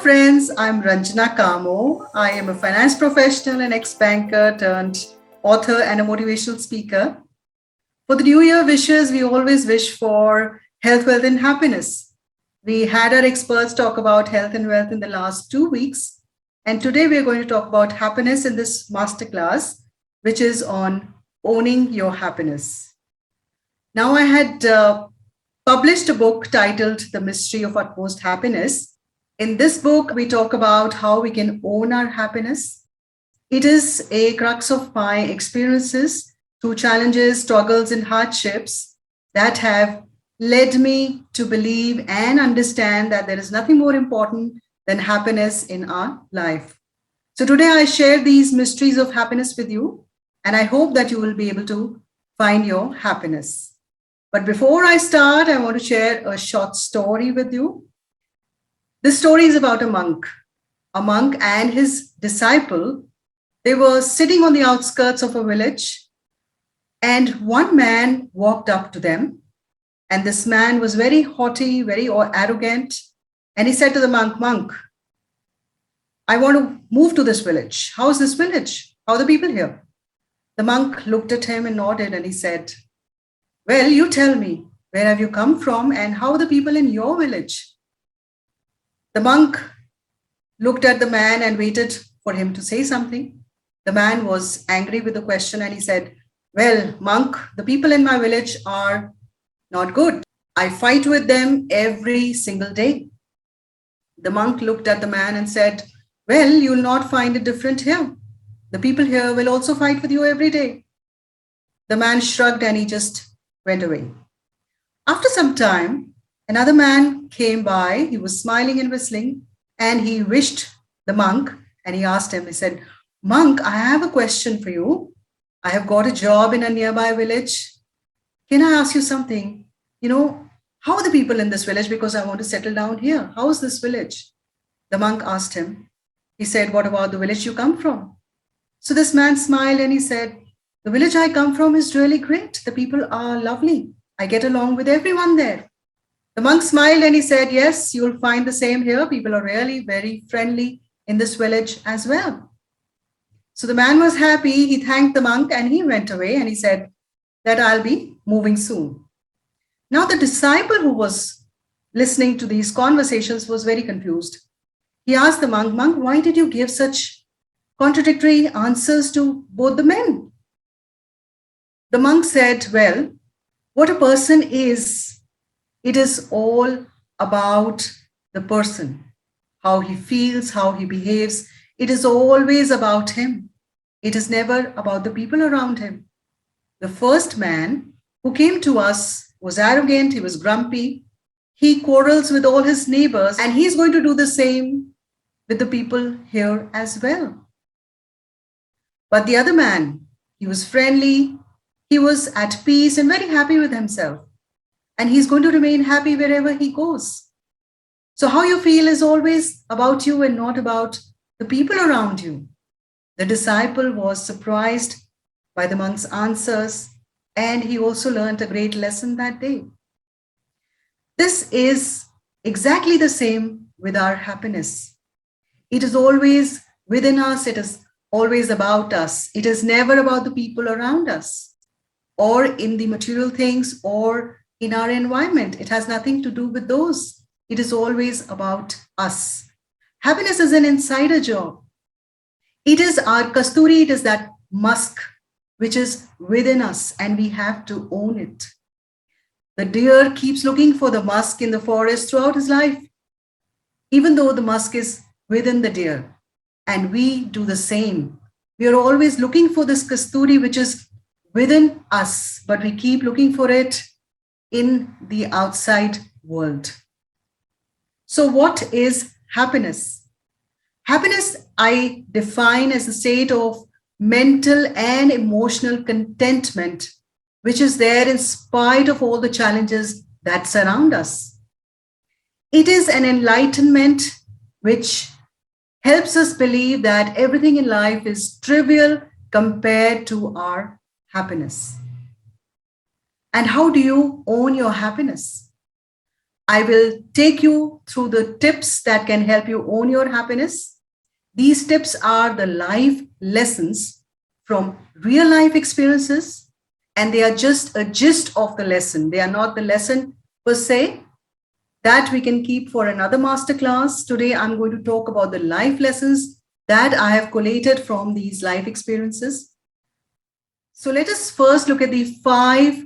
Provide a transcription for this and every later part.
friends, I'm Ranjana Kamo. I am a finance professional and ex-banker turned author and a motivational speaker. For the New Year wishes, we always wish for health, wealth, and happiness. We had our experts talk about health and wealth in the last 2 weeks. And today we are going to talk about happiness in this masterclass, which is on owning your happiness. Now, I had published a book titled The Mystery of Utmost Happiness. In this book, we talk about how we can own our happiness. It is a crux of my experiences through challenges, struggles, and hardships that have led me to believe and understand that there is nothing more important than happiness in our life. So today I share these mysteries of happiness with you, and I hope that you will be able to find your happiness. But before I start, I want to share a short story with you. This story is about a monk. A monk and his disciple, they were sitting on the outskirts of a village, and one man walked up to them. And this man was very haughty, very arrogant. And he said to the monk, "Monk, I want to move to this village. How is this village? How are the people here?" The monk looked at him and nodded, and he said, "Well, you tell me, where have you come from and how are the people in your village?" The monk looked at the man and waited for him to say something. The man was angry with the question and he said, "Well, monk, the people in my village are not good. I fight with them every single day." The monk looked at the man and said, "Well, you'll not find it different here. The people here will also fight with you every day." The man shrugged and he just went away. After some time, another man came by. He was smiling and whistling, and he wished the monk and he asked him, he said, "Monk, I have a question for you. I have got a job in a nearby village. Can I ask you something? How are the people in this village? Because I want to settle down here. How is this village?" The monk asked him. He said, "What about the village you come from?" So this man smiled and he said, "The village I come from is really great. The people are lovely. I get along with everyone there." The monk smiled and he said, "Yes, you'll find the same here. People are really very friendly in this village as well." So the man was happy. He thanked the monk and he went away and he said that I'll be moving soon. Now the disciple who was listening to these conversations was very confused. He asked the monk, "Monk, why did you give such contradictory answers to both the men?" The monk said, "Well, what a person is, it is all about the person, how he feels, how he behaves. It is always about him. It is never about the people around him. The first man who came to us was arrogant, he was grumpy, he quarrels with all his neighbors, and he's going to do the same with the people here as well. But the other man, he was friendly, he was at peace and very happy with himself. And he's going to remain happy wherever he goes. So how you feel is always about you and not about the people around you." The disciple was surprised by the monk's answers, and he also learned a great lesson that day. This is exactly the same with our happiness. It is always within us. It is always about us. It is never about the people around us or in the material things or in our environment. It has nothing to do with those. It is always about us. Happiness is an insider job. It is our kasturi, it is that musk which is within us, and we have to own it. The deer keeps looking for the musk in the forest throughout his life, even though the musk is within the deer. And we do the same. We are always looking for this kasturi which is within us, but we keep looking for it in the outside world. So what is happiness? Happiness, I define as a state of mental and emotional contentment, which is there in spite of all the challenges that surround us. It is an enlightenment which helps us believe that everything in life is trivial compared to our happiness. And how do you own your happiness? I will take you through the tips that can help you own your happiness. These tips are the life lessons from real life experiences, and they are just a gist of the lesson. They are not the lesson per se. That we can keep for another masterclass. Today, I'm going to talk about the life lessons that I have collated from these life experiences. So let us first look at the 5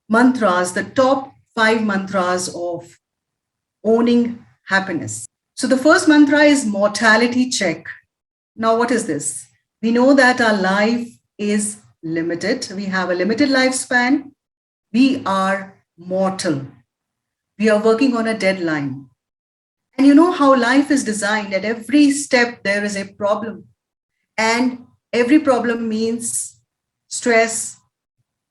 mantras, the top 5 mantras of owning happiness. So the first mantra is mortality check. Now, what is this? We know that our life is limited. We have a limited lifespan. We are mortal. We are working on a deadline. And you know how life is designed. At every step, there is a problem. And every problem means stress,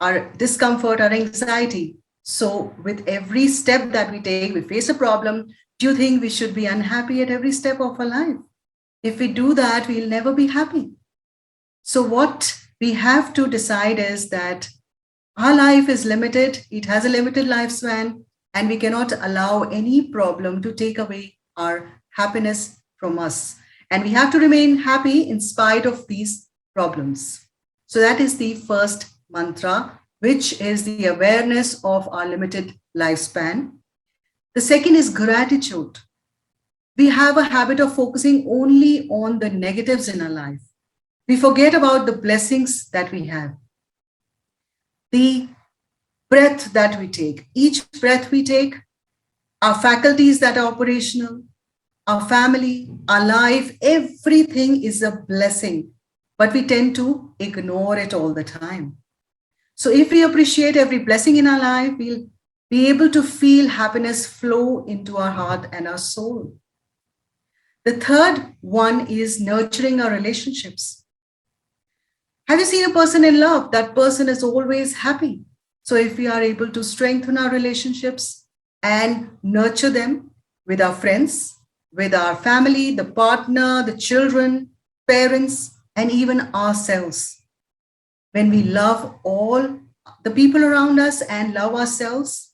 our discomfort, our anxiety. So with every step that we take, we face a problem. Do you think we should be unhappy at every step of our life? If we do that, we'll never be happy. So what we have to decide is that our life is limited. It has a limited lifespan, and we cannot allow any problem to take away our happiness from us. And we have to remain happy in spite of these problems. So that is the first mantra, which is the awareness of our limited lifespan. The second is gratitude. We have a habit of focusing only on the negatives in our life. We forget about the blessings that we have. The breath that we take, each breath we take, our faculties that are operational, our family, our life, everything is a blessing, but we tend to ignore it all the time. So if we appreciate every blessing in our life, we'll be able to feel happiness flow into our heart and our soul. The third one is nurturing our relationships. Have you seen a person in love? That person is always happy. So if we are able to strengthen our relationships and nurture them with our friends, with our family, the partner, the children, parents, and even ourselves. When we love all the people around us and love ourselves,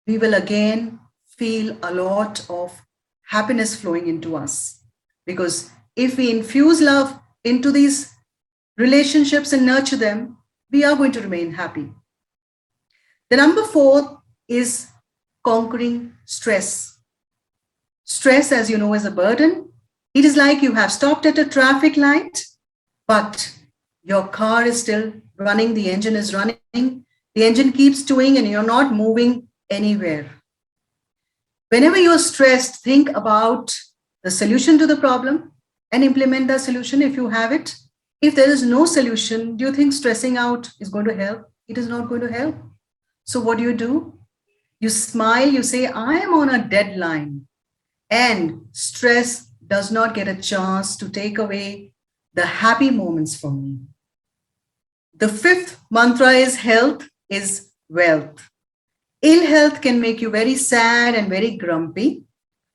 we will again feel a lot of happiness flowing into us. Because if we infuse love into these relationships and nurture them, we are going to remain happy. The number 4 is conquering stress. Stress, as you know, is a burden. It is like you have stopped at a traffic light, but your car is still running, the engine is running, the engine keeps doing, and you're not moving anywhere. Whenever you're stressed, think about the solution to the problem and implement the solution if you have it. If there is no solution, do you think stressing out is going to help? It is not going to help. So what do? You smile, you say, I am on a deadline. And stress does not get a chance to take away the happy moments from me. The 5th mantra is health is wealth. Ill health can make you very sad and very grumpy.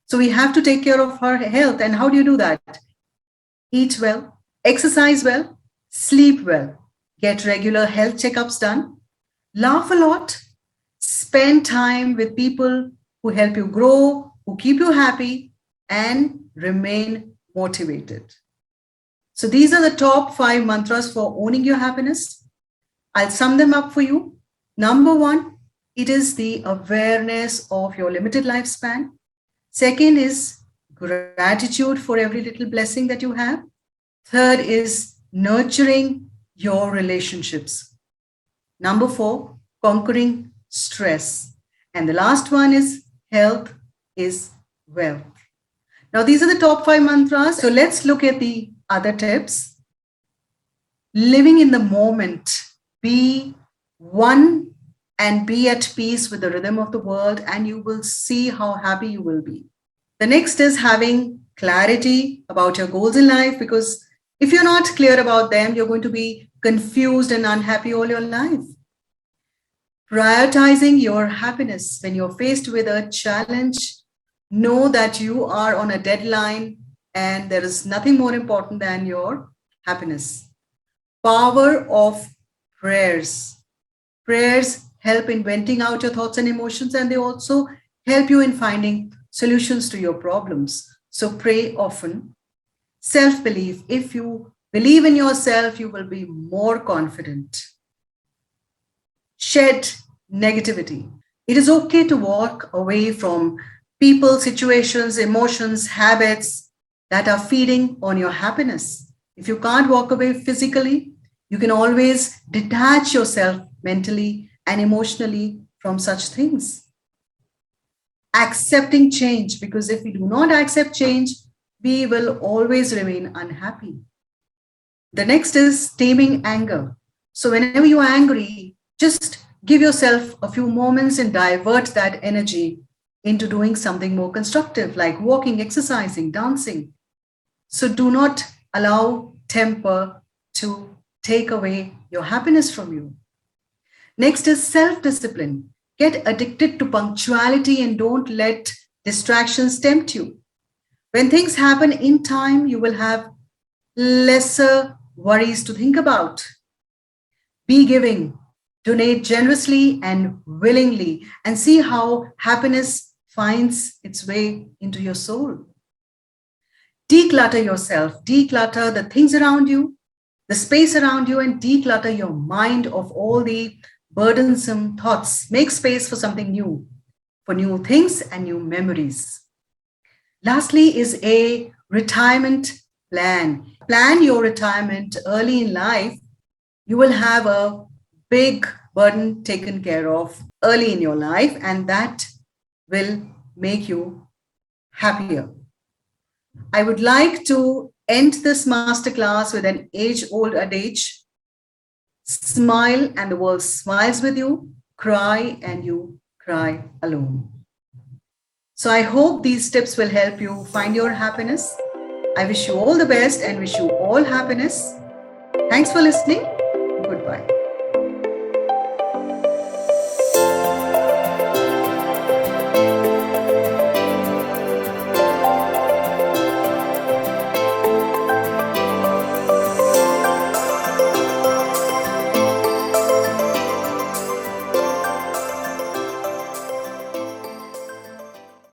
So we have to take care of our health. And how do you do that? Eat well, exercise well, sleep well, get regular health checkups done, laugh a lot, spend time with people who help you grow, who keep you happy, and remain motivated. So these are the top 5 mantras for owning your happiness. I'll sum them up for you. Number 1, it is the awareness of your limited lifespan. Second is gratitude for every little blessing that you have. Third is nurturing your relationships. Number 4, conquering stress. And the last one is health is wealth. Now, these are the top 5 mantras. So let's look at the other tips. Living in the moment. Be one and be at peace with the rhythm of the world, and you will see how happy you will be. The next is having clarity about your goals in life, because if you're not clear about them, you're going to be confused and unhappy all your life. Prioritizing your happiness. When you're faced with a challenge, know that you are on a deadline and there is nothing more important than your happiness. Power of prayers. Prayers help in venting out your thoughts and emotions, and they also help you in finding solutions to your problems. So pray often. Self-belief. If you believe in yourself, you will be more confident. Shed negativity. It is okay to walk away from people, situations, emotions, habits that are feeding on your happiness. If you can't walk away physically, you can always detach yourself mentally and emotionally from such things. Accepting change, because if we do not accept change, we will always remain unhappy. The next is taming anger. So, whenever you're angry, just give yourself a few moments and divert that energy into doing something more constructive, like walking, exercising, dancing. So, do not allow temper to take away your happiness from you. Next is self discipline. Get addicted to punctuality and don't let distractions tempt you. When things happen in time, you will have lesser worries to think about. Be giving, donate generously and willingly, and see how happiness finds its way into your soul. Declutter yourself, declutter the things around you, the space around you, and declutter your mind of all the burdensome thoughts. Make space for something new, for new things and new memories. Lastly, is a retirement plan. Plan your retirement early in life. You will have a big burden taken care of early in your life, and that will make you happier. I would like to end this masterclass with an age old adage: smile and the world smiles with you, cry and you cry alone. So I hope these tips will help you find your happiness. I wish you all the best and wish you all happiness. Thanks for listening. Goodbye.